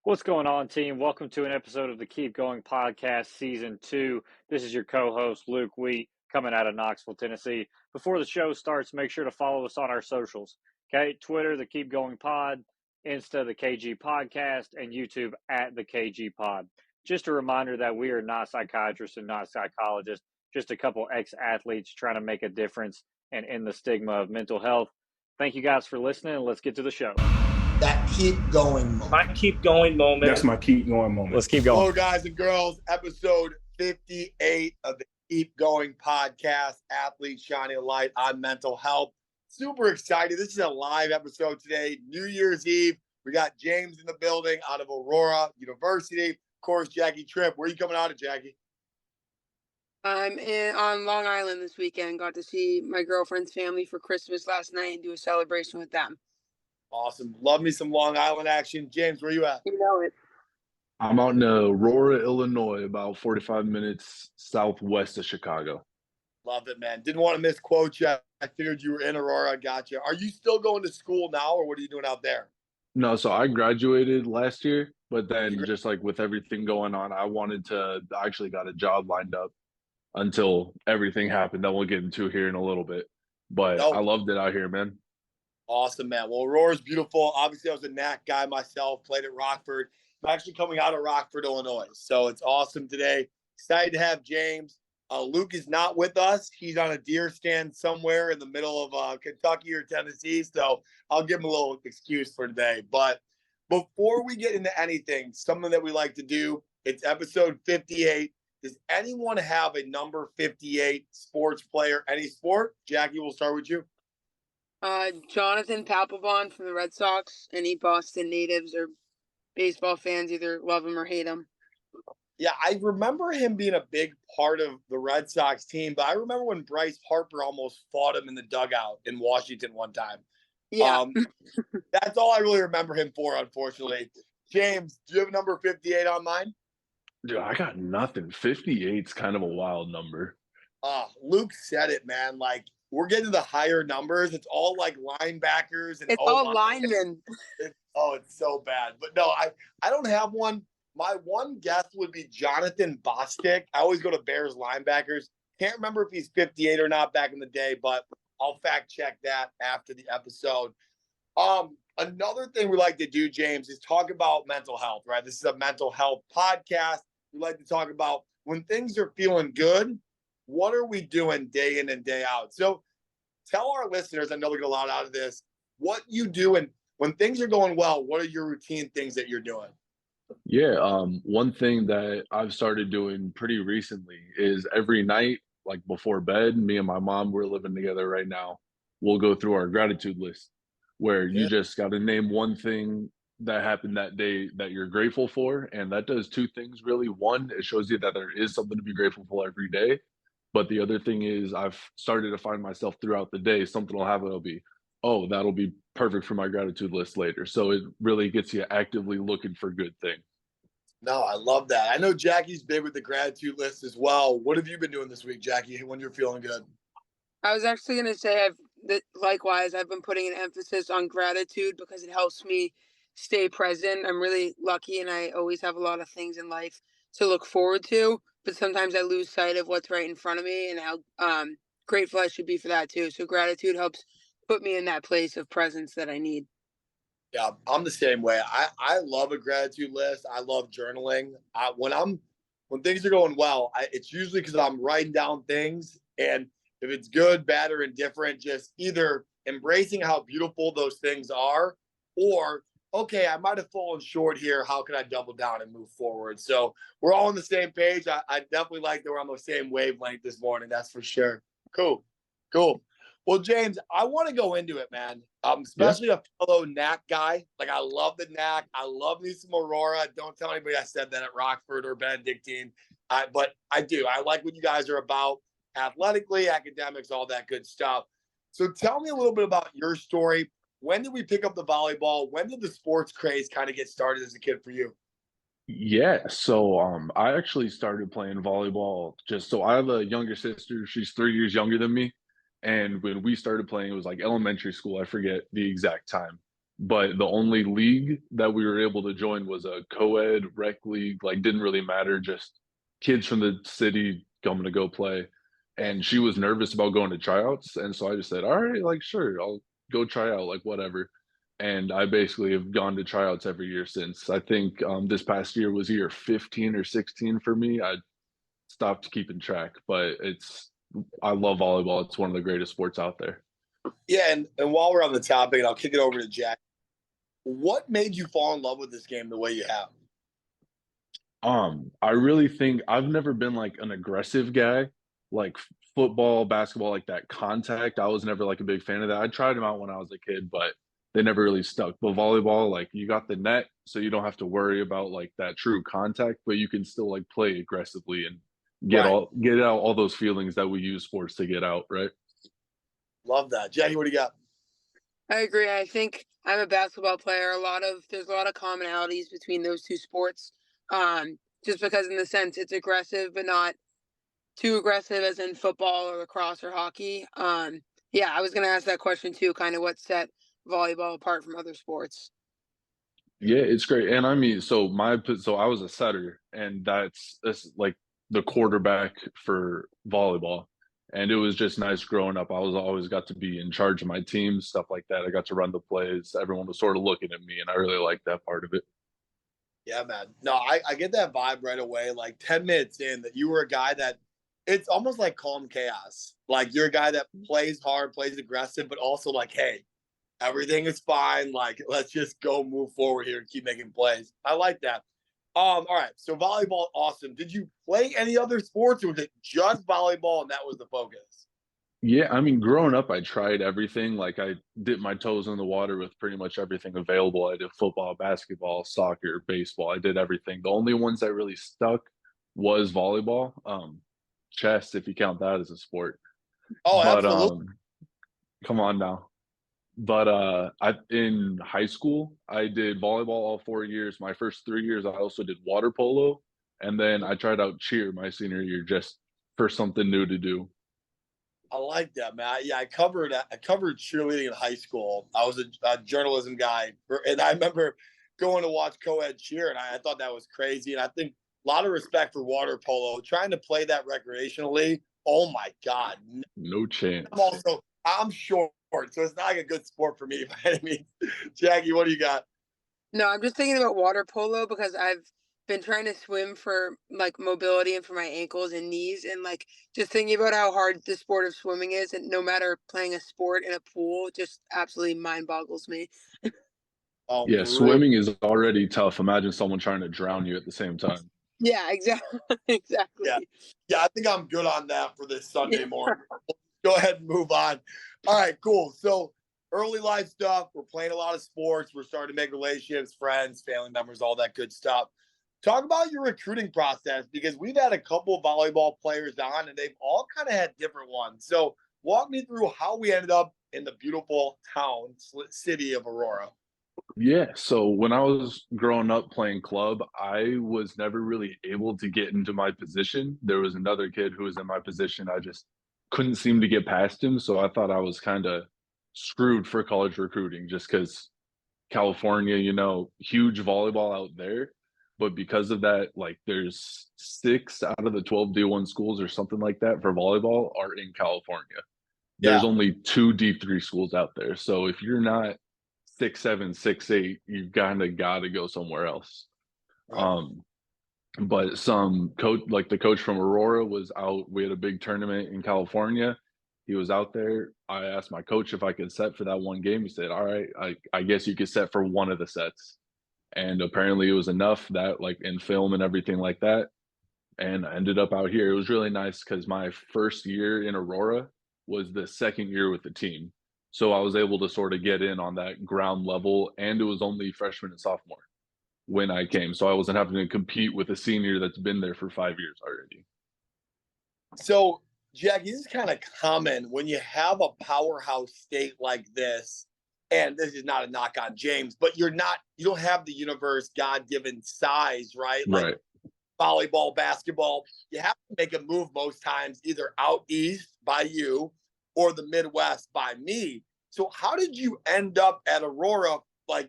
What's going on, team? Welcome to an episode of the Keep Going Podcast, Season 2. This is your co-host, Luke Wheat, coming out of Knoxville, Tennessee. Before the show starts, make sure to follow us on our socials, okay? Twitter, the Keep Going Pod, Insta, the KG Podcast, and YouTube at the KG Pod. Just a reminder that we are not psychiatrists and not psychologists, just a couple ex-athletes trying to make a difference and end the stigma of mental health. Thank you guys for listening, and let's get to the show. That keep going moment. My keep going moment. That's my keep going moment. Let's keep going. Hello, guys and girls. Episode 58 of the Keep Going Podcast, Athletes Shining a Light on Mental Health. Super excited. This is a live episode today, New Year's Eve. We got James in the building out of Aurora University. Of course, Jackie Tripp. Where are you coming out of, Jackie? I'm on Long Island this weekend. Got to see my girlfriend's family for Christmas last night and do a celebration with them. Awesome. Love me some Long Island action. James, where you at? You know it. I'm out in Aurora, Illinois, about 45 minutes southwest of Chicago. Love it, man. Didn't want to misquote you. I figured you were in Aurora. Gotcha. Are you still going to school now, or what are you doing out there? No, so I graduated last year, but then just like with everything going on, I actually got a job lined up until everything happened that we'll get into here in a little bit. But I loved it out here, man. Awesome, man. Well, Aurora's beautiful. Obviously, I was a NAC guy myself, played at Rockford. I'm actually coming out of Rockford, Illinois. So it's awesome today. Excited to have James. Luke is not with us. He's on a deer stand somewhere in the middle of Kentucky or Tennessee. So I'll give him a little excuse for today. But before we get into anything, something that we like to do, it's episode 58. Does anyone have a number 58 sports player, any sport? Jackie, we'll start with you. Jonathan Papelbon from the Red Sox. Any Boston natives or baseball fans either love him or hate him. Yeah, I remember him being a big part of the Red Sox team, but I remember when Bryce Harper almost fought him in the dugout in Washington one time. Yeah. That's all I really remember him for, unfortunately. James, do you have number 58 on mine? Dude, I got nothing. 58's kind of a wild number. Luke said it, man. Like, we're getting to the higher numbers. It's all like linebackers and it's all linemen. It's so bad. But no, I don't have one. My one guess would be Jonathan Bostic. I always go to Bears linebackers. Can't remember if he's 58 or not back in the day, but I'll fact check that after the episode. Another thing we like to do, James, is talk about mental health, right? This is a mental health podcast. We like to talk about when things are feeling good, what are we doing day in and day out? So tell our listeners, I know they get a lot out of this, what you do, and when things are going well, what are your routine things that you're doing? Yeah, one thing that I've started doing pretty recently is every night, like before bed, me and my mom, we're living together right now. We'll go through our gratitude list where you just got to name one thing that happened that day that you're grateful for. And that does two things, really. One, it shows you that there is something to be grateful for every day. But the other thing is I've started to find myself throughout the day, something will happen, it'll be, oh, that'll be perfect for my gratitude list later. So it really gets you actively looking for good things. No, I love that. I know Jackie's big with the gratitude list as well. What have you been doing this week, Jackie, when you're feeling good? I was actually going to say likewise, I've been putting an emphasis on gratitude because it helps me stay present. I'm really lucky and I always have a lot of things in life to look forward to, but sometimes I lose sight of what's right in front of me and how grateful I should be for that too. So gratitude helps put me in that place of presence that I need. Yeah, I'm the same way. I love a gratitude list. I love journaling. When things are going well, it's usually because I'm writing down things, and if it's good, bad, or indifferent, just either embracing how beautiful those things are, or okay, I might have fallen short here. How can I double down and move forward? So we're all on the same page. I definitely like that we're on the same wavelength this morning. That's for sure. Cool. Well, James, I want to go into it, man. Especially a fellow NAC guy. Like, I love the NAC. I love me some Aurora. Don't tell anybody I said that at Rockford or Benedictine. But I do. I like what you guys are about athletically, academics, all that good stuff. So tell me a little bit about your story. When did we pick up the volleyball? When did the sports craze kind of get started as a kid for you? Yeah, so I actually started playing volleyball so I have a younger sister. She's 3 years younger than me. And when we started playing, it was like elementary school. I forget the exact time. but the only league that we were able to join was a co-ed rec league. Like, didn't really matter, just kids from the city coming to go play. And she was nervous about going to tryouts, and so I just said, "All right, like sure, I'll go try out, like whatever." And I basically have gone to tryouts every year since. I think this past year was year 15 or 16 for me. I stopped keeping track, but I love volleyball. It's one of the greatest sports out there. Yeah, and while we're on the topic, and I'll kick it over to Jack. What made you fall in love with this game the way you have? I really think I've never been like an aggressive guy, like football, basketball, like that contact. I was never like a big fan of that. I tried them out when I was a kid, but they never really stuck. But volleyball, like you got the net, so you don't have to worry about like that true contact, but you can still like play aggressively and Right. get out all those feelings that we use sports to get out, right? Love that. Jackie, what do you got? I agree. I think I'm a basketball player. There's a lot of commonalities between those two sports. Just because in the sense it's aggressive, but not too aggressive as in football or lacrosse or hockey. Yeah, I was gonna ask that question too, kind of what set volleyball apart from other sports. Yeah, it's great. And I mean, so I was a setter, and that's like the quarterback for volleyball. And it was just nice growing up. I was always got to be in charge of my team, stuff like that. I got to run the plays. Everyone was sort of looking at me, and I really liked that part of it. Yeah, man. No, I get that vibe right away. Like 10 minutes in, that you were a guy that it's almost like calm chaos. Like you're a guy that plays hard, plays aggressive, but also like, hey, everything is fine. Like, let's just go move forward here and keep making plays. I like that. All right. So volleyball, awesome. Did you play any other sports, or was it just volleyball and that was the focus? Yeah, I mean, growing up, I tried everything. Like I dipped my toes in the water with pretty much everything available. I did football, basketball, soccer, baseball. I did everything. The only ones that really stuck was volleyball, chess, if you count that as a sport. Oh, But absolutely. come on now. But I in high school, I did volleyball all 4 years. My first 3 years, I also did water polo, and then I tried out cheer my senior year just for something new to do. I like that, man. Yeah, I covered cheerleading in high school. I was a journalism guy, and I remember going to watch co-ed cheer, and I thought that was crazy. And I think a lot of respect for water polo. Trying to play that recreationally, oh my god! No I'm chance. also I'm short, so it's not like a good sport for me by any means. Jackie, what do you got? No, I'm just thinking about water polo because I've been trying to swim for like mobility and for my ankles and knees, and like just thinking about how hard the sport of swimming is, and no matter playing a sport in a pool just absolutely mind boggles me. Oh, Yeah, brutal. swimming is already tough. Imagine someone trying to drown you at the same time. Yeah, exactly. Yeah, Exactly. yeah. I think I'm good on that for this Sunday Yeah. morning. Go ahead and move on. All right, cool. So early life stuff. We're playing a lot of sports. We're starting to make relationships, friends, family members, all that good stuff. Talk about your recruiting process, because we've had a couple of volleyball players on, and they've all kind of had different ones. So walk me through how we ended up in the beautiful town city of Aurora. Yeah, so when I was growing up playing club, I was never really able to get into my position. There was another kid who was in my position. I just couldn't seem to get past him, so I thought I was kind of screwed for college recruiting just because California, huge volleyball out there. But because of that, like there's 6 out of the 12 D1 schools or something like that for volleyball are in California. There's Yeah. only 2 D3 schools out there. So if you're not 6'7", 6'8", you kind of got to go somewhere else. Right. Um, but some coach, like the coach from Aurora, was out. We had a big tournament in California. He was out there. I asked my coach if I could set for that one game. He said, "All right, I guess you could set for one of the sets." And apparently, it was enough that, like in film and everything like that. And I ended up out here. It was really nice because my first year in Aurora was the second year with the team. So I was able to sort of get in on that ground level, and it was only freshman and sophomore when I came. So I wasn't having to compete with a senior that's been there for 5 years already. So, Jackie, this is kind of common when you have a powerhouse state like this, and this is not a knock on James, but you don't have the universe God-given size, right? Like Right. volleyball, basketball, you have to make a move most times, either out east by you or the Midwest by me. So how did you end up at Aurora? what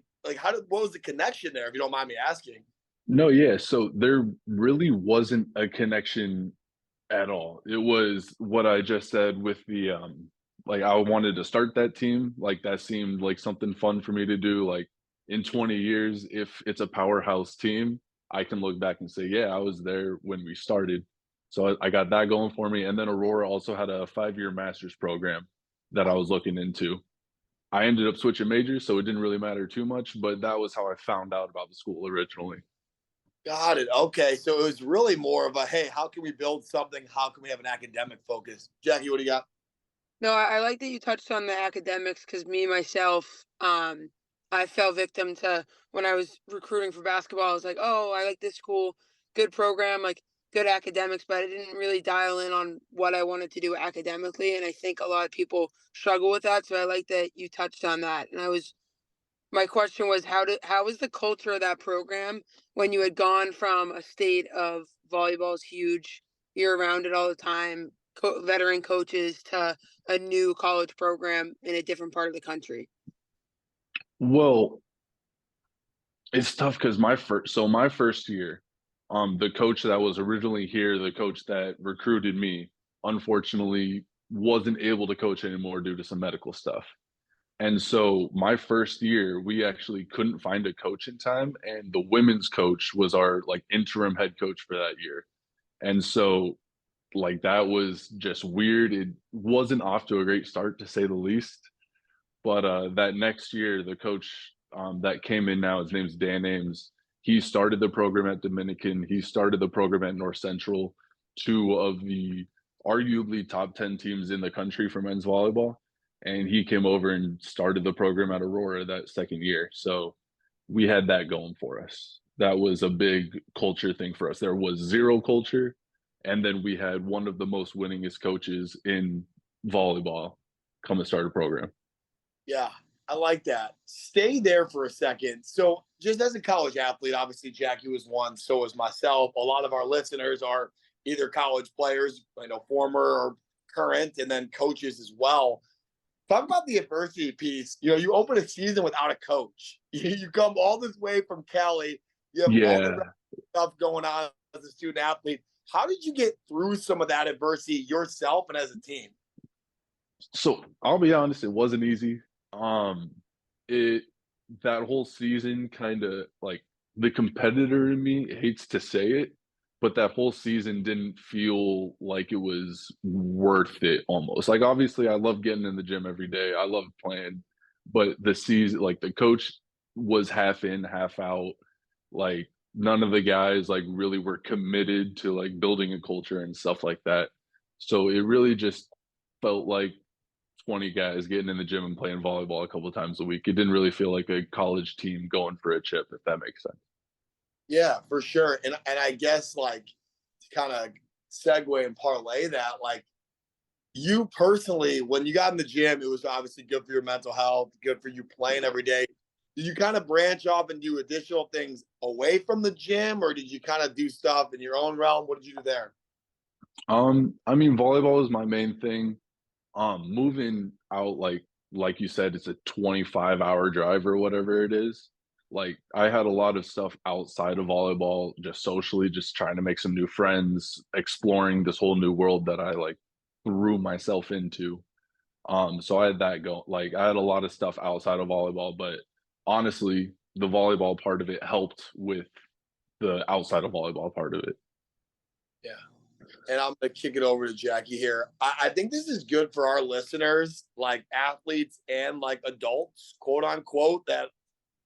was the connection there, if you don't mind me asking? No, yeah. So there really wasn't a connection at all. It was what I just said with the like I wanted to start that team. Like that seemed like something fun for me to do. Like in 20 years, if it's a powerhouse team, I can look back and say, yeah, I was there when we started. So I got that going for me. And then Aurora also had a 5-year master's program that I was looking into. I ended up switching majors, so it didn't really matter too much, but that was how I found out about the school originally. Got it. Okay. So it was really more of a, hey, how can we build something? How can we have an academic focus? Jackie, what do you got? No, I like that you touched on the academics because me myself, I fell victim to when I was recruiting for basketball. I was like, oh, I like this school, good program, like good academics, but I didn't really dial in on what I wanted to do academically. And I think a lot of people struggle with that. So I like that you touched on that. And my question was how was the culture of that program when you had gone from a state of volleyball is huge, you're around it all the time, veteran coaches to a new college program in a different part of the country? Well, it's tough because my first year, the coach that was originally here, the coach that recruited me, unfortunately wasn't able to coach anymore due to some medical stuff. And so my first year, we actually couldn't find a coach in time, and the women's coach was our like interim head coach for that year. And so like that was just weird. It wasn't off to a great start to say the least. But that next year, the coach that came in now, his name's Dan Ames. He started the program at Dominican. He started the program at North Central, two of the arguably top 10 teams in the country for men's volleyball. And he came over and started the program at Aurora that second year. So we had that going for us. That was a big culture thing for us. There was zero culture. And then we had one of the most winningest coaches in volleyball come and start a program. Yeah, I like that. Stay there for a second. So, just as a college athlete, obviously Jackie was one, so was myself. A lot of our listeners are either college players, former or current, and then coaches as well. Talk about the adversity piece. You open a season without a coach. You come all this way from Cali. You have all the stuff going on as a student athlete. How did you get through some of that adversity yourself and as a team? So I'll be honest, it wasn't easy. It that whole season kind of like the competitor in me hates to say it, but that whole season didn't feel like it was worth it almost. Like obviously I love getting in the gym every day. I love playing, but the season like the coach was half in, half out. Like none of the guys like really were committed to like building a culture and stuff like that. So it really just felt like 20 guys getting in the gym and playing volleyball a couple of times a week. It didn't really feel like a college team going for a chip, if that makes sense. Yeah, for sure. And I guess like to kind of segue and parlay that, like you personally, when you got in the gym, it was obviously good for your mental health, good for you playing every day. Did you kind of branch off and do additional things away from the gym, or did you kind of do stuff in your own realm? What did you do there? I mean, volleyball is my main thing. Moving out, like you said, it's a 25-hour drive or whatever it is. Like I had a lot of stuff outside of volleyball, just socially, just trying to make some new friends, exploring this whole new world that I like threw myself into. So I had that go. Like I had a lot of stuff outside of volleyball, but honestly, the volleyball part of it helped with the outside of volleyball part of it. Yeah. And I'm going to kick it over to Jackie here. I think this is good for our listeners, like athletes and like adults, quote unquote, that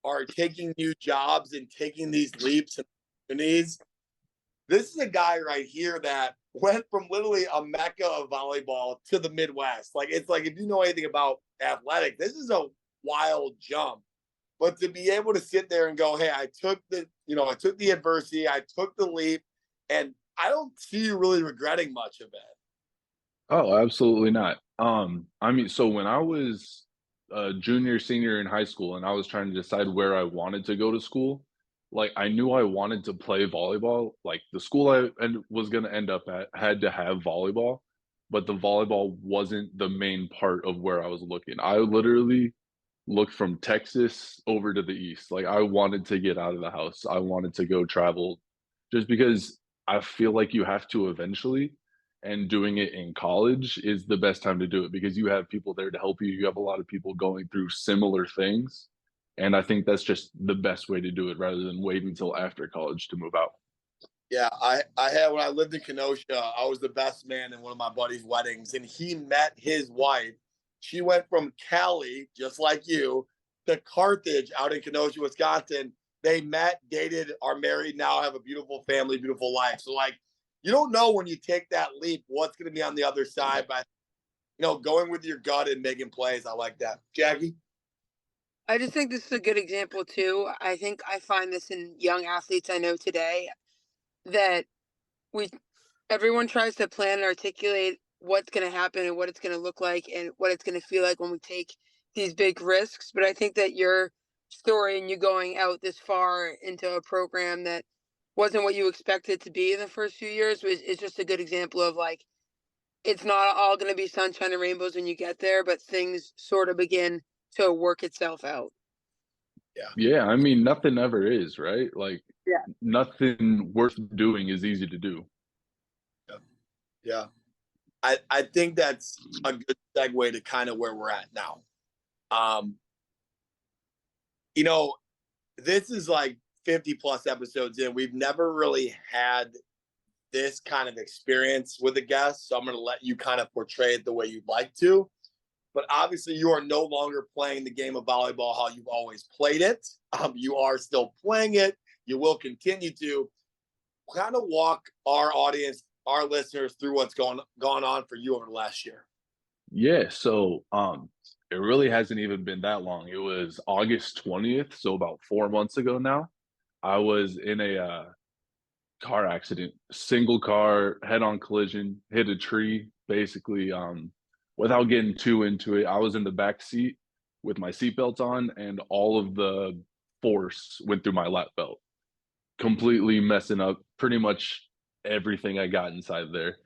are taking new jobs and taking these leaps and opportunities. This is a guy right here that went from literally a mecca of volleyball to the Midwest. Like, it's like, if you know anything about athletics, this is a wild jump. But to be able to sit there and go, hey, I took the adversity, I took the leap, and I don't see you really regretting much of it. Oh, absolutely not. I mean, so when I was a junior, senior in high school, and I was trying to decide where I wanted to go to school, like I knew I wanted to play volleyball. Like the school was going to end up at had to have volleyball, but the volleyball wasn't the main part of where I was looking. I literally look from Texas over to the east. Like I wanted to get out of the house. I wanted to go travel just because I feel like you have to eventually, and doing it in college is the best time to do it because you have people there to help you. You have a lot of people going through similar things. And I think that's just the best way to do it rather than waiting until after college to move out. Yeah, I had when I lived in Kenosha, I was the best man in one of my buddy's weddings, and he met his wife. She went from Cali, just like you, to Carthage out in Kenosha, Wisconsin. They met, dated, are married now, have a beautiful family, beautiful life. So like, you don't know when you take that leap what's going to be on the other side, but going with your gut and making plays. I like that, Jackie. I just think this is a good example too. I think I find this in young athletes I know today that we everyone tries to plan and articulate what's going to happen and what it's going to look like and what it's going to feel like when we take these big risks. But I think that your story and you going out this far into a program that wasn't what you expected to be in the first few years is just a good example of like it's not all going to be sunshine and rainbows when you get there, but things sort of begin to work itself out. Yeah, I mean, nothing ever is, right? Like, Yeah. nothing worth doing is easy to do. Yeah. I think that's a good segue to kind of where we're at now. This is like 50 plus episodes in. We've never really had this kind of experience with a guest. So I'm going to let you kind of portray it the way you'd like to. But obviously, you are no longer playing the game of volleyball how you've always played it. You are still playing it. You will continue to kind of walk our audience, our listeners through what's gone on for you over the last year. Yeah, so it really hasn't even been that long. It was August 20th, so about 4 months ago now. I was in a car accident, single car, head-on collision, hit a tree. Basically, without getting too into it, I was in the back seat with my seatbelt on, and all of the force went through my lap belt, completely messing up pretty much everything I got inside there.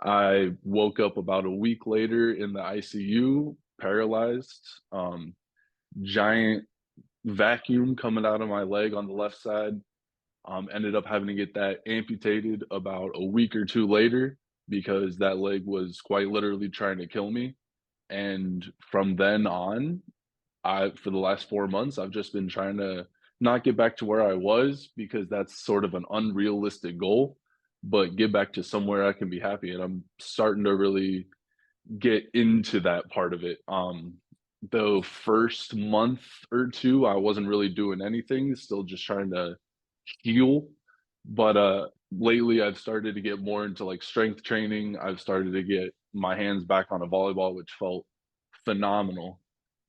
I woke up about a week later in the ICU, paralyzed, giant vacuum coming out of my leg on the left side. Ended up having to get that amputated about a week or two later because that leg was quite literally trying to kill me. And from then on, for the last 4 months, I've just been trying to not get back to where I was because that's sort of an unrealistic goal, but get back to somewhere I can be happy. And I'm starting to really get into that part of it. The first month or two, I wasn't really doing anything, still just trying to heal. But lately I've started to get more into like strength training. I've started to get my hands back on a volleyball, which felt phenomenal.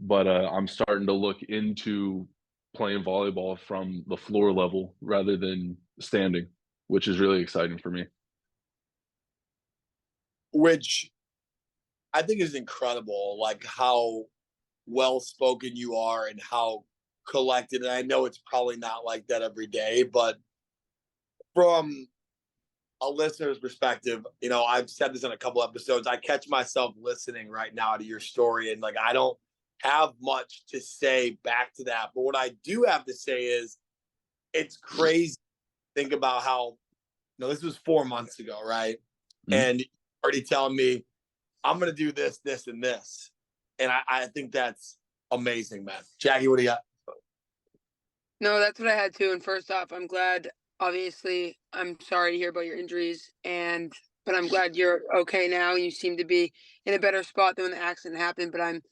But I'm starting to look into playing volleyball from the floor level rather than standing, which is really exciting for me. Which I think is incredible, like how well spoken you are and how collected. And I know it's probably not like that every day, but from a listener's perspective, I've said this in a couple episodes. I catch myself listening right now to your story, and like I don't have much to say back to that. But what I do have to say is it's crazy to think about how this was 4 months ago, right? Mm-hmm. And you're already telling me I'm gonna do this, this, and this. And I think that's amazing, man. Jackie, what do you got? No, that's what I had too. And first off, I'm glad. Obviously, I'm sorry to hear about your injuries, but I'm glad you're okay now. You seem to be in a better spot than when the accident happened. But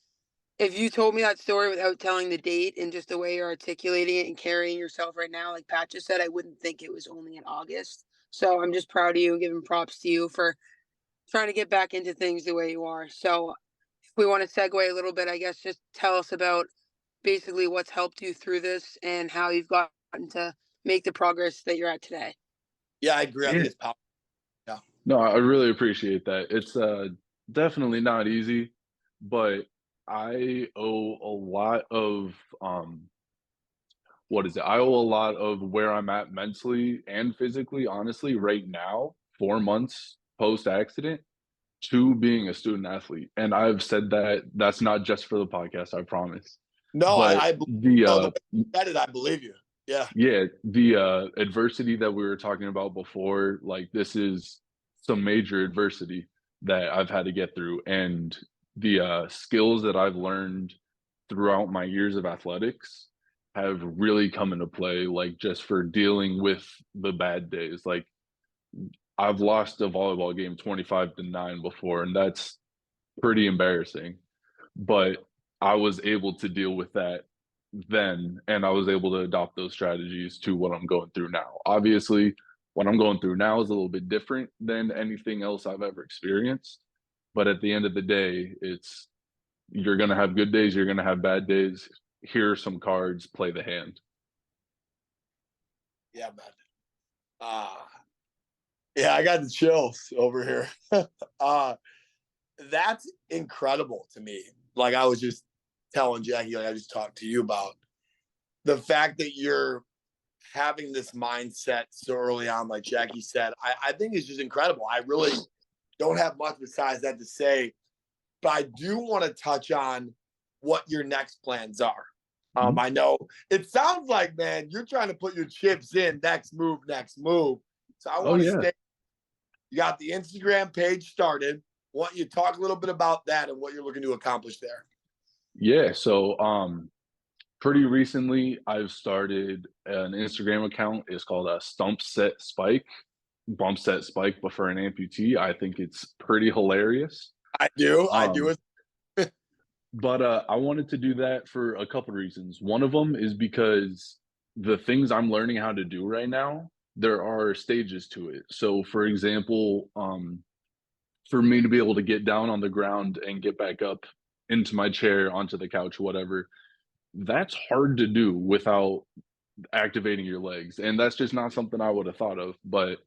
if you told me that story without telling the date and just the way you're articulating it and carrying yourself right now, like Pat just said, I wouldn't think it was only in August. So I'm just proud of you, giving props to you for trying to get back into things the way you are. So if we want to segue a little bit, I guess just tell us about basically what's helped you through this and how you've gotten to make the progress that you're at today. Yeah, I agree. I think it's powerful. Yeah. No, I really appreciate that. It's definitely not easy, but I owe a lot of I owe a lot of where I'm at mentally and physically, honestly, right now, 4 months post accident, to being a student athlete. And I've said that that's not just for the podcast, I promise. No, But no, the way you said it, I believe you. Yeah. the adversity that we were talking about before, like this is some major adversity that I've had to get through, and the skills that I've learned throughout my years of athletics have really come into play, like just for dealing with the bad days. Like I've lost a volleyball game 25-9 before, and that's pretty embarrassing. But I was able to deal with that then, and I was able to adopt those strategies to what I'm going through now. Obviously, what I'm going through now is a little bit different than anything else I've ever experienced. But at the end of the day, it's you're going to have good days, you're going to have bad days. Here are some cards, play the hand. Yeah, man. Yeah, I got the chills over here. That's incredible to me. Like I was just telling Jackie, like I just talked to you about the fact that you're having this mindset so early on, like Jackie said, I think is just incredible. I really don't have much besides that to say, but I do want to touch on what your next plans are. I know it sounds like, man, you're trying to put your chips in, next move, next move. So I Oh want to yeah. stay. You got the Instagram page started. Want you to talk a little bit about that and what you're looking to accomplish there. Yeah, so pretty recently I've started an Instagram account. It's called a Stump Set Spike, bump set spike, but for an amputee. I think it's pretty hilarious. I do. Um, but I wanted to do that for a couple of reasons. One of them is because the things I'm learning how to do right now, there are stages to it. So, for example, for me to be able to get down on the ground and get back up into my chair, onto the couch, whatever, that's hard to do without activating your legs. And that's just not something I would have thought of. But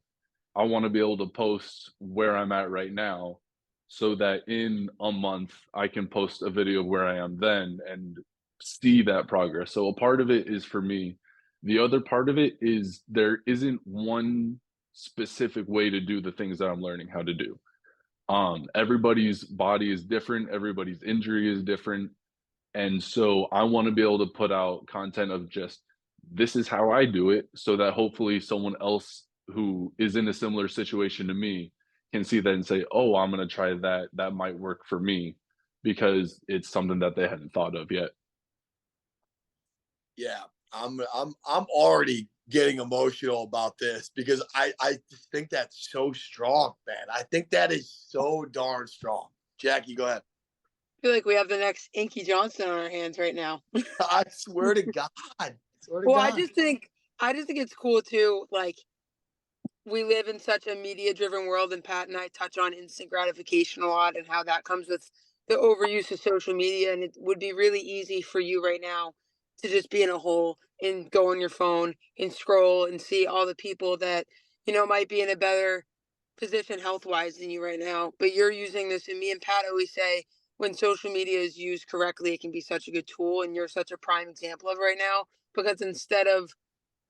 I want to be able to post where I'm at right now so that in a month I can post a video of where I am then and see that progress. So a part of it is for me. The other part of it is there isn't one specific way to do the things that I'm learning how to do. Everybody's body is different, everybody's injury is different. And so I want to be able to put out content of just this is how I do it so that hopefully someone else who is in a similar situation to me can see that and say, "Oh, I'm going to try that. That might work for me," because it's something that they hadn't thought of yet. Yeah, I'm already getting emotional about this because I just think that's so strong, man. I think that is so darn strong. Jackie, go ahead. I feel like we have the next Inky Johnson on our hands right now. I swear to God. I swear to Well, God. I just think it's cool too. Like we live in such a media driven world, and Pat and I touch on instant gratification a lot and how that comes with the overuse of social media. And it would be really easy for you right now to just be in a hole and go on your phone and scroll and see all the people that, might be in a better position health wise than you right now. But you're using this, and me and Pat always say when social media is used correctly, it can be such a good tool. And you're such a prime example of it right now because instead of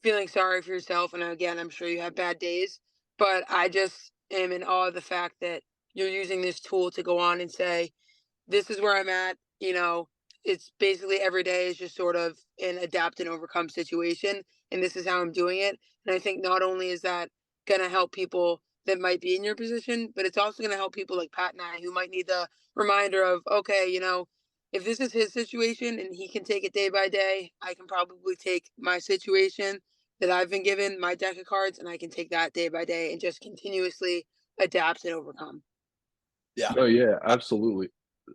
feeling sorry for yourself, and again, I'm sure you have bad days, but I just am in awe of the fact that you're using this tool to go on and say, this is where I'm at. It's basically every day is just sort of an adapt and overcome situation. And this is how I'm doing it. And I think not only is that going to help people that might be in your position, but it's also going to help people like Pat and I who might need the reminder of, okay, if this is his situation and he can take it day by day, I can probably take my situation that I've been given, my deck of cards, and I can take that day by day and just continuously adapt and overcome. Yeah. Oh yeah, absolutely.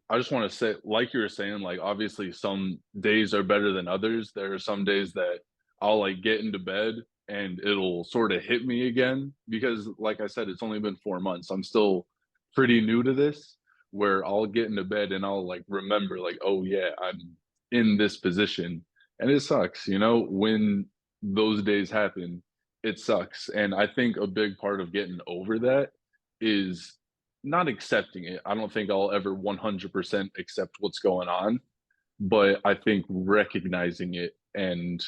I just want to say, like you were saying, like obviously some days are better than others. There are some days that I'll like get into bed and it'll sort of hit me again because, like I said, it's only been 4 months. I'm still pretty new to this, where I'll get into bed and I'll like remember, like, oh yeah, I'm in this position, and it sucks, when those days happen. It sucks, and I think a big part of getting over that is not accepting it. I don't think I'll ever 100% accept what's going on, but I think recognizing it and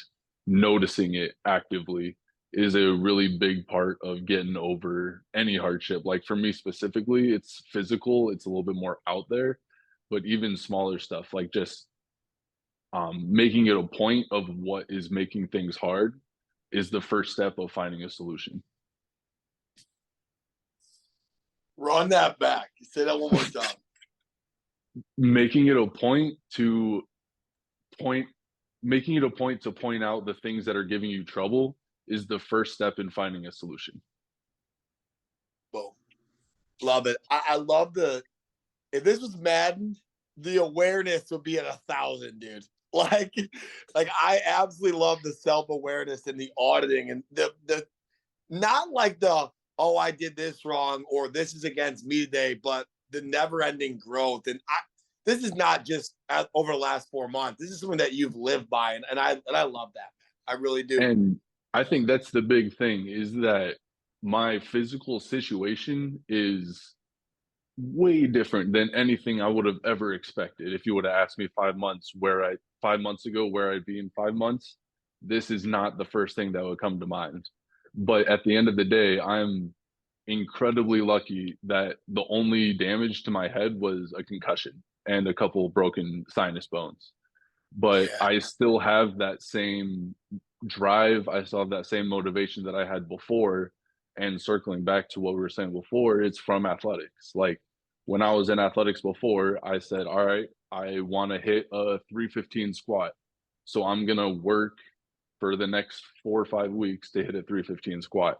noticing it actively is a really big part of getting over any hardship. Like for me specifically, it's physical, it's a little bit more out there, but even smaller stuff like just making it a point of what is making things hard is the first step of finding a solution. Run that back. Say that one more time. Making it a point to point out the things that are giving you trouble is the first step in finding a solution. Boom. Love it. I love if this was Madden, the awareness would be at 1,000, dude. Like I absolutely love the self-awareness and the auditing and the not like oh, I did this wrong or this is against me today, but the never-ending growth. And this is not just over the last 4 months. This is something that you've lived by, and I love that. I really do. And I think that's the big thing, is that my physical situation is way different than anything I would have ever expected. If you would have asked me 5 months ago where I'd be in 5 months, this is not the first thing that would come to mind. But at the end of the day, I'm incredibly lucky that the only damage to my head was a concussion and a couple broken sinus bones. But Yeah. I still have that same drive. I still have that same motivation that I had before. And circling back to what we were saying before, it's from athletics. Like when I was in athletics before, I said, all right, I want to hit a 315 squat. So I'm going to work for the next 4 or 5 weeks to hit a 315 squat.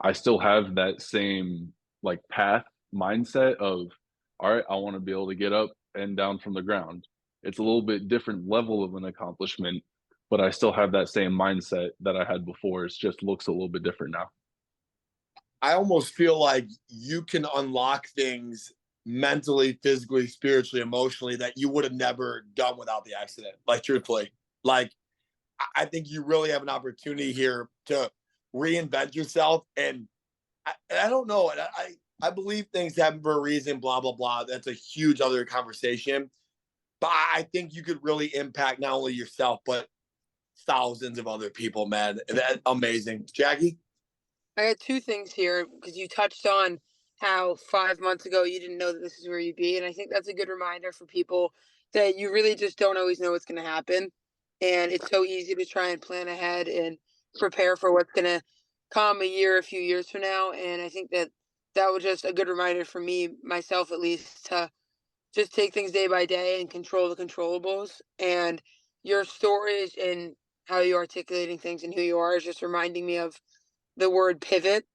I still have that same like path mindset of, all right, I want to be able to get up and down from the ground. It's a little bit different level of an accomplishment, but I still have that same mindset that I had before. It just looks a little bit different now. I almost feel like you can unlock things mentally, physically, spiritually, emotionally that you would have never done without the accident. Like truthfully, like I think you really have an opportunity here to reinvent yourself. And I don't know. And I believe things happen for a reason, blah, blah, blah. That's a huge other conversation. But I think you could really impact not only yourself, but thousands of other people, man. That's amazing. Jackie? I got two things here because you touched on how 5 months ago you didn't know that this is where you'd be. And I think that's a good reminder for people that you really just don't always know what's going to happen. And it's so easy to try and plan ahead and prepare for what's going to come a few years from now. And I think that was just a good reminder for me, myself at least, to just take things day by day and control the controllables. And your stories and how you're articulating things and who you are is just reminding me of the word pivot.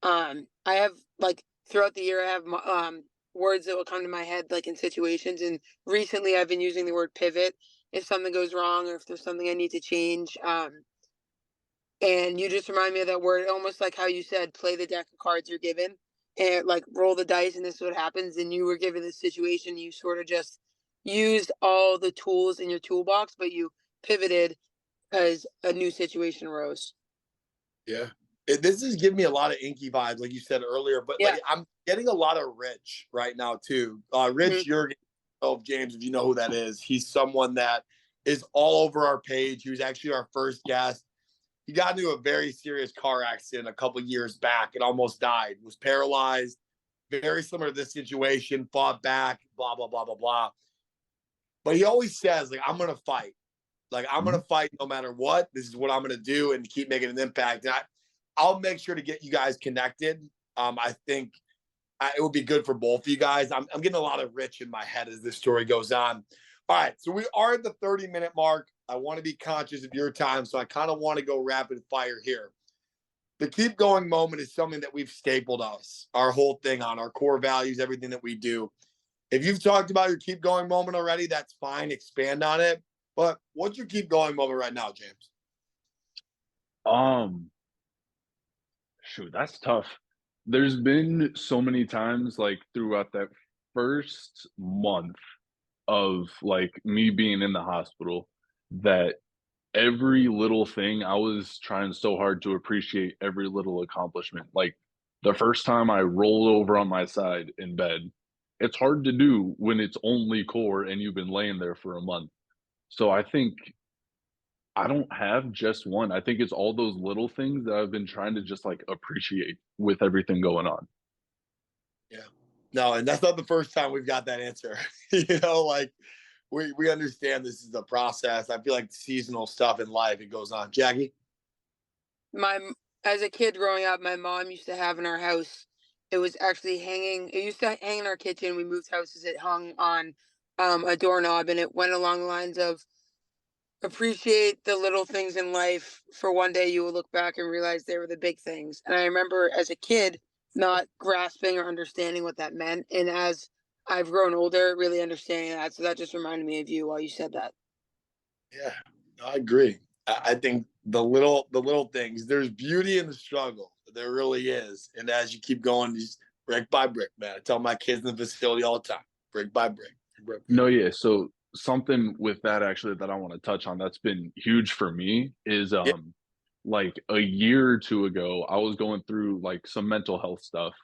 I have like throughout the year, I have words that will come to my head like in situations, and recently I've been using the word pivot if something goes wrong or if there's something I need to change. And you just remind me of that word, almost like how you said, play the deck of cards you're given, and like roll the dice, and this is what happens. And you were given this situation, you sort of just used all the tools in your toolbox, but you pivoted because a new situation arose. Yeah. This is giving me a lot of Inky vibes, like you said earlier, but Yeah. like I'm getting a lot of Rich right now too. Rich Jurgen, James, if you know who that is, he's someone that is all over our page. He was actually our first guest. He got into a very serious car accident a couple years back and almost died, was paralyzed, very similar to this situation, fought back, blah, blah, blah, blah, blah. But he always says, like, I'm going to fight. Like, I'm going to fight no matter what. This is what I'm going to do and keep making an impact. And I'll make sure to get you guys connected. I think it would be good for both of you guys. I'm getting a lot of Rich in my head as this story goes on. All right, so we are at the 30-minute mark. I want to be conscious of your time, so I kind of want to go rapid fire here. The keep going moment is something that we've stapled our whole thing on, our core values, everything that we do. If you've talked about your keep going moment already, that's fine. Expand on it. But what's your keep going moment right now, James? Shoot, that's tough. There's been so many times like throughout that first month of like me being in the hospital that every little thing I was trying so hard to appreciate every little accomplishment. Like the first time I rolled over on my side in bed, it's hard to do when it's only core and you've been laying there for a month. So I think I don't have just one. I think it's all those little things that I've been trying to just like appreciate with everything going on. Yeah. No, and that's not the first time we've got that answer. Like we understand this is a process. I feel like seasonal stuff in life, it goes on. Jackie? My As a kid growing up, my mom used to have in our house. It was actually hanging. It used to hang in our kitchen. We moved houses. It hung on a doorknob, and it went along the lines of appreciate the little things in life. For one day, you will look back and realize they were the big things. And I remember as a kid not grasping or understanding what that meant, and as I've grown older, really understanding that. So that just reminded me of you while you said that. Yeah, I agree. I think the little things, there's beauty in the struggle. There really is. And as you keep going, just brick by brick, man. I tell my kids in the facility all the time, brick by brick. Brick. No, yeah. So something with that actually that I want to touch on that's been huge for me is Yeah. like a year or two ago, I was going through like some mental health stuff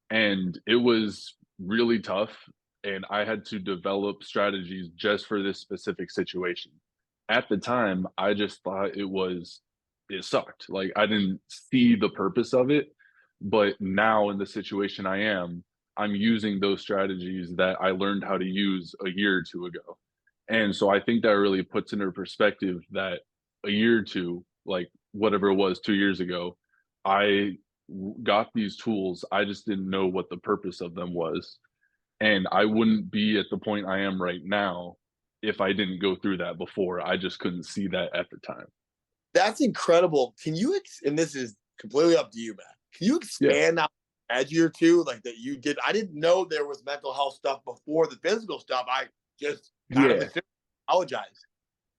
and it was really tough and I had to develop strategies just for this specific situation. At the time, I just thought it sucked. Like I didn't see the purpose of it, but now in the situation I'm using those strategies that I learned how to use a year or two ago. And so I think that really puts into perspective that a year or two, like whatever it was 2 years ago, I got these tools. I just didn't know what the purpose of them was. And I wouldn't be at the point I am right now if I didn't go through that before. I just couldn't see that at the time. That's incredible. Can you, and this is completely up to you, man. Can you Yeah. expand out edgy or two like that you did? I didn't know there was mental health stuff before the physical stuff. I just kind of apologize.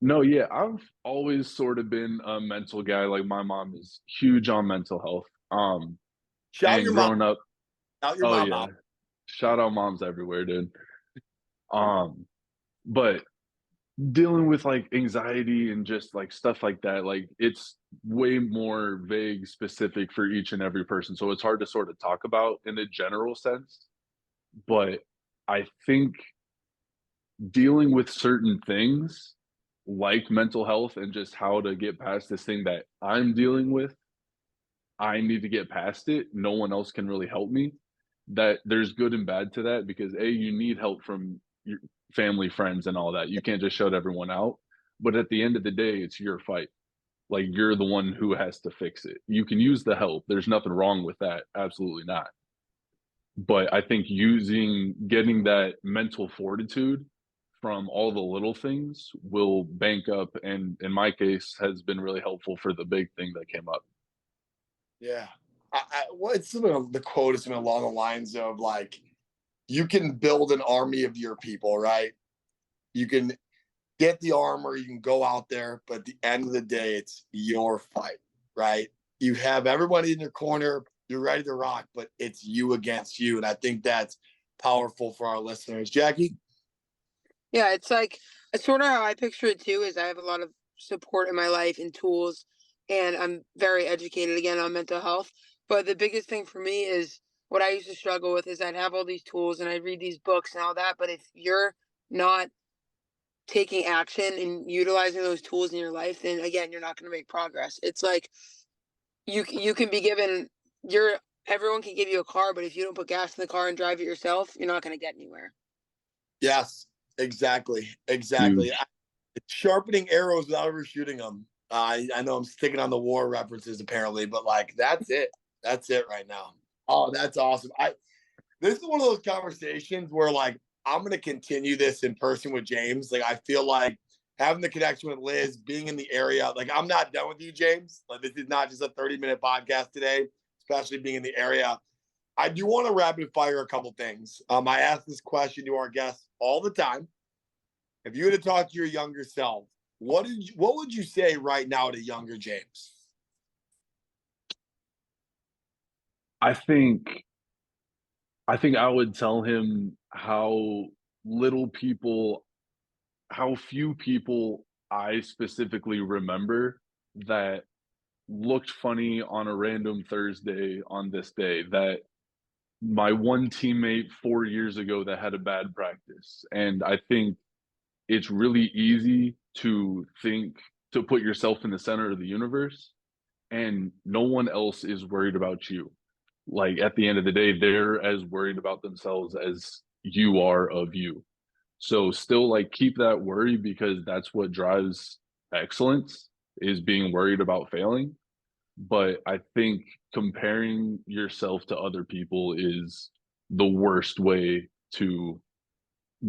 No, yeah, I've always sort of been a mental guy. Like my mom is huge on mental health. Shout And your mom. growing up, Shout your oh mom yeah, out. shout out moms everywhere, dude. Um, but dealing with like anxiety and just like stuff like that, like it's way more vague, specific for each and every person. So it's hard to sort of talk about in a general sense. But I think dealing with certain things like mental health and just how to get past this thing that I'm dealing with, I need to get past it. No one else can really help me. That there's good and bad to that because A, you need help from your family, friends, and all that. You can't just shut everyone out. But at the end of the day, it's your fight. Like you're the one who has to fix it. You can use the help. There's nothing wrong with that. Absolutely not. But I think getting that mental fortitude from all the little things will bank up and in my case has been really helpful for the big thing that came up. Yeah. Well, it's something, the quote is something along the lines of like, you can build an army of your people, right? You can get the armor, you can go out there, but at the end of the day, it's your fight, right? You have everybody in your corner, you're ready to rock, but it's you against you. And I think that's powerful for our listeners. Jackie? Yeah, it's like it's sort of how I picture it too. Is I have a lot of support in my life and tools, and I'm very educated again on mental health. But the biggest thing for me is what I used to struggle with is I'd have all these tools and I'd read these books and all that. But if you're not taking action and utilizing those tools in your life, then again, you're not going to make progress. It's like you can be given your everyone can give you a car, but if you don't put gas in the car and drive it yourself, you're not going to get anywhere. Yes, exactly. Huge. Sharpening arrows without ever shooting them. I know I'm sticking on the war references apparently, but like that's it. That's it right now. Oh, that's awesome. This is one of those conversations where like I'm gonna continue this in person with James. Like I feel like having the connection with Liz, being in the area, like I'm not done with you, James. Like this is not just a 30-minute podcast today, especially being in the area. I do want to rapid fire a couple things. I ask this question to our guests all the time. If you had to talk to your younger self, what would you say right now to younger James? I think I would tell him how little people, how few people I specifically remember that looked funny on a random Thursday on this day, that my one teammate 4 years ago that had a bad practice. And I think it's really easy to think to put yourself in the center of the universe and no one else is worried about you. Like at the end of the day, they're as worried about themselves as you are of you. So still like keep that worry because that's what drives excellence is being worried about failing. But I think comparing yourself to other people is the worst way to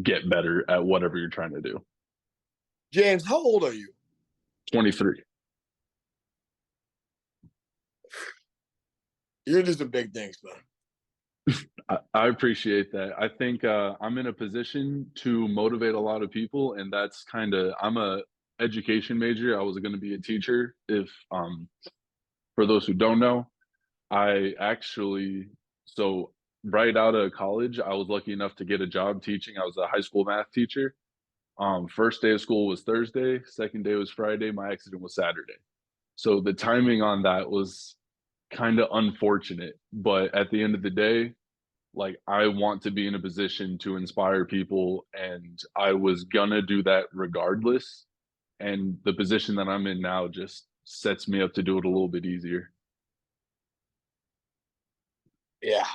get better at whatever you're trying to do. James, how old are you? 23. You're just a big things, man. I appreciate that. I think I'm in a position to motivate a lot of people, and that's kind of I'm a education major. I was going to be a teacher. If for those who don't know, I actually so right out of college, I was lucky enough to get a job teaching. I was a high school math teacher. First day of school was Thursday. Second day was Friday. My accident was Saturday. So the timing on that was kind of unfortunate. But at the end of the day, like I want to be in a position to inspire people, and I was gonna do that regardless. And the position that I'm in now just sets me up to do it a little bit easier. Yeah.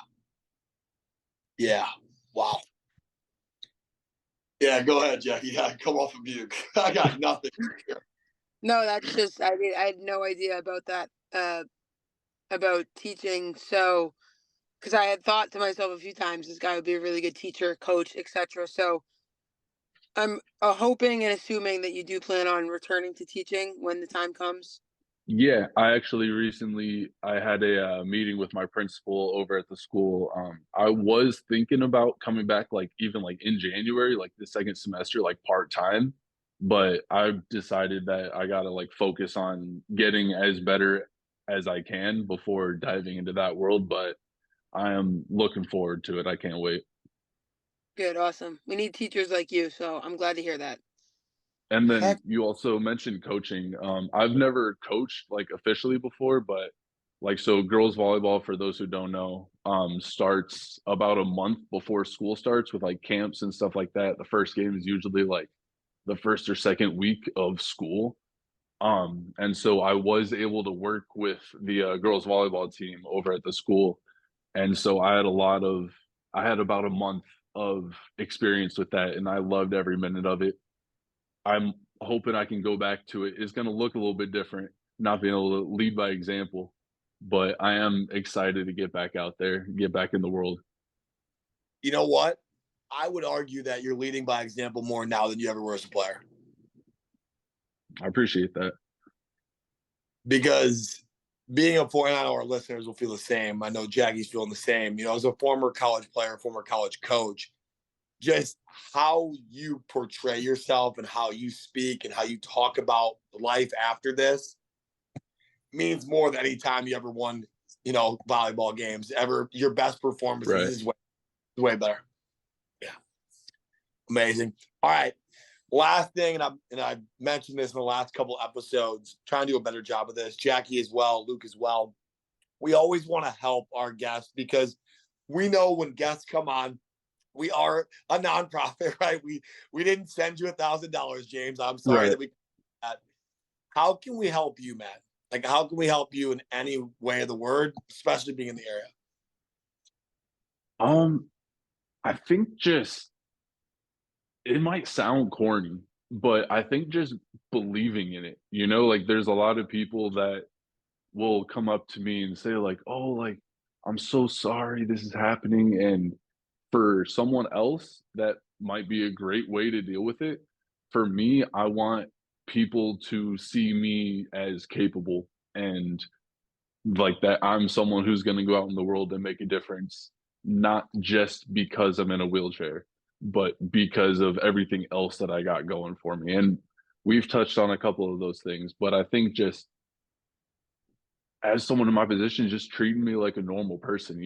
Yeah. Wow. Yeah, go ahead, Jackie. Yeah, come off of mute. I got nothing. No, that's just I had no idea about that about teaching. So because I had thought to myself a few times this guy would be a really good teacher, coach, etc. So I'm hoping and assuming that you do plan on returning to teaching when the time comes. Yeah, I actually recently I had a meeting with my principal over at the school. I was thinking about coming back, like even like in January, like the second semester, like part time. But I've decided that I gotta like focus on getting as better as I can before diving into that world. But I am looking forward to it. I can't wait. Good, awesome. We need teachers like you, so I'm glad to hear that. And Heck, then you also mentioned coaching. I've never coached like officially before, but like so girls volleyball, for those who don't know, starts about a month before school starts with like camps and stuff like that. The first game is usually like the first or second week of school. And so I was able to work with the girls volleyball team over at the school. And so I had about a month of experience with that, and I loved every minute of it. I'm hoping I can go back to it. It's going to look a little bit different, not being able to lead by example, but I am excited to get back out there, get back in the world. you know what? I would argue that you're leading by example more now than you ever were as a player. I appreciate that. Because being a 49, our listeners will feel the same. I know Jackie's feeling the same. You know, as a former college player, former college coach, just how you portray yourself and how you speak and how you talk about life after this means more than any time you ever won, you know, volleyball games. Ever your best performances Right. is way better. Yeah. Amazing. All right. Last thing, and I mentioned this in the last couple episodes, trying to do a better job of this. Jackie as well, Luke as well. We always want to help our guests because we know when guests come on, we are a nonprofit, right? We didn't send you $1,000, James. I'm sorry Right. that we. How can we help you, Matt? Like, how can we help you in any way of the word, especially being in the area? Um, I think just it might sound corny, but I think just believing in it, like there's a lot of people that will come up to me and say like, "Oh, like I'm so sorry this is happening." And for someone else, that might be a great way to deal with it. For me, I want people to see me as capable and like that I'm someone who's going to go out in the world and make a difference, not just because I'm in a wheelchair, but because of everything else that I got going for me. And we've touched on a couple of those things, but I think just as someone in my position, just treating me like a normal person,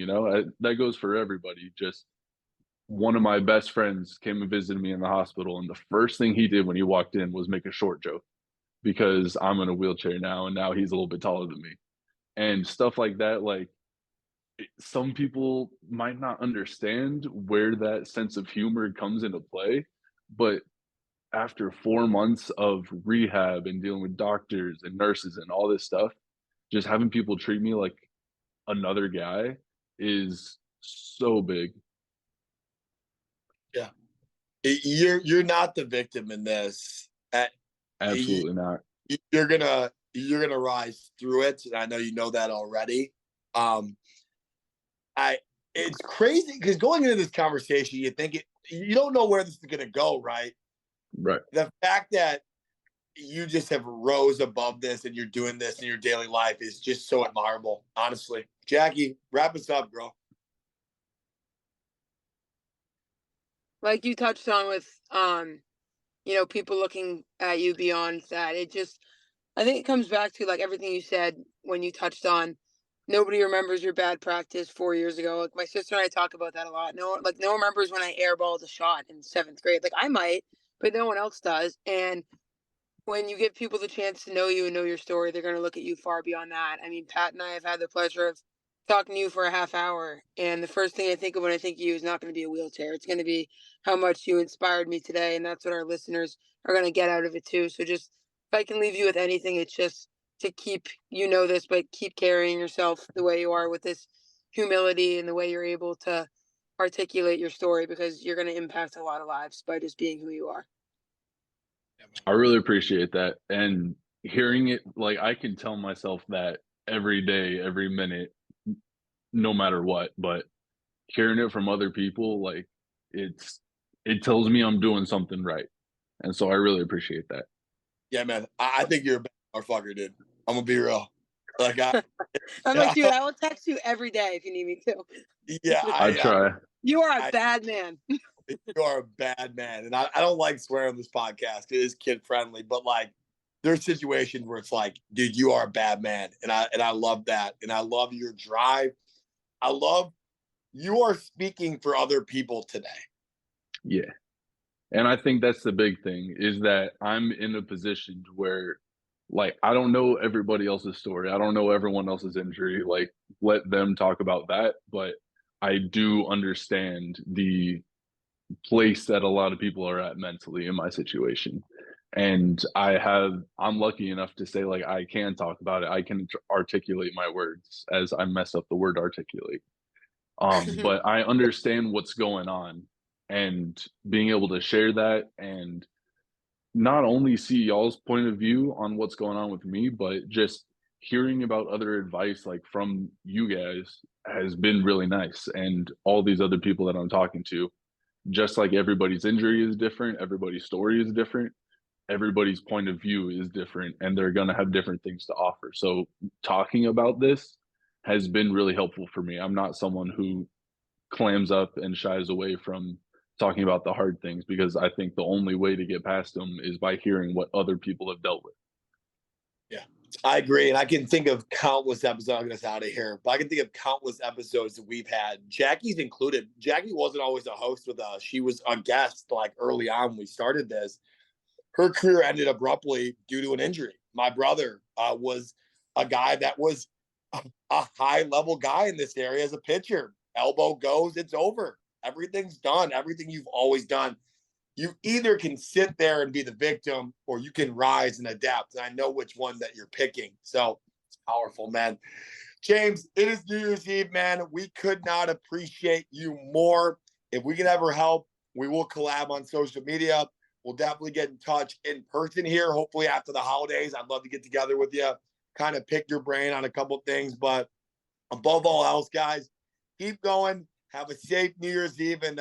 that goes for everybody. Just one of my best friends came and visited me in the hospital, and the first thing he did when he walked in was make a short joke because I'm in a wheelchair now, and now he's a little bit taller than me, and stuff like that. Like some people might not understand where that sense of humor comes into play, but after 4 months of rehab and dealing with doctors and nurses and all this stuff, just having people treat me like another guy is so big. Yeah. You're not the victim in this. Absolutely not. You're gonna rise through it, and I know you know that already. I It's crazy because going into this conversation, you don't know where this is gonna go, right? Right. The fact that you just have rose above this and you're doing this in your daily life is just so admirable, honestly. Jackie, wrap us up, bro. Like you touched on with people looking at you beyond that. I think it comes back to like everything you said when you touched on nobody remembers your bad practice 4 years ago. Like my sister and I talk about that a lot. No one remembers when I airballed a shot in 7th grade. Like I might, but no one else does. And when you give people the chance to know you and know your story, they're going to look at you far beyond that. I mean, Pat and I have had the pleasure of talking to you for a half hour. And the first thing I think of when I think of you is not going to be a wheelchair. It's going to be how much you inspired me today. And that's what our listeners are going to get out of it too. So just if I can leave you with anything, it's just to keep, this, but keep carrying yourself the way you are with this humility and the way you're able to articulate your story, because you're going to impact a lot of lives by just being who you are. I really appreciate that. And hearing it, like I can tell myself that every day, every minute, no matter what, but hearing it from other people, like it tells me I'm doing something right. And so I really appreciate that. Yeah, man. I think you're a bad motherfucker, dude. I'm gonna be real. Like I'm like, dude, I will text you every day if you need me to. yeah, I try. You are a bad man. You are a bad man. And I don't like swearing on this podcast. It is kid friendly, but like there's situations where it's like, dude, you are a bad man. And I love that. And I love your drive. I love you are speaking for other people today. Yeah. And I think that's the big thing is that I'm in a position where like I don't know everybody else's story. I don't know everyone else's injury. Like let them talk about that, but I do understand the place that a lot of people are at mentally in my situation. And I'm lucky enough to say like I can talk about it. I can articulate my words as I mess up the word articulate. But I understand what's going on and being able to share that and not only see y'all's point of view on what's going on with me, but just hearing about other advice like from you guys has been really nice. And all these other people that I'm talking to, just like everybody's injury is different, everybody's story is different, everybody's point of view is different, and they're going to have different things to offer. So talking about this has been really helpful for me. I'm not someone who clams up and shies away from talking about the hard things because I think the only way to get past them is by hearing what other people have dealt with. Yeah, I agree. And I can think of countless episodes. I'm going to get us out of here, but I can think of countless episodes that we've had. Jackie's included. Jackie wasn't always a host with us. She was a guest like early on when we started this. Her career ended abruptly due to an injury. My brother was a guy that was a high level guy in this area as a pitcher. Elbow goes, it's over. Everything's done. Everything you've always done. You either can sit there and be the victim or you can rise and adapt. And I know which one that you're picking. So it's powerful, man. James, it is New Year's Eve, man. We could not appreciate you more. If we can ever help, we will collab on social media. We'll definitely get in touch in person here, hopefully after the holidays. I'd love to get together with you, kind of pick your brain on a couple of things. But above all else, guys, keep going. Have a safe New Year's Eve. And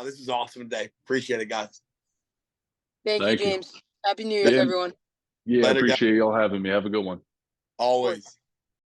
this is awesome today. Appreciate it, guys. Thank you, James. Happy New Year's, everyone. Yeah, I Later, appreciate y'all having me. Have a good one. Always.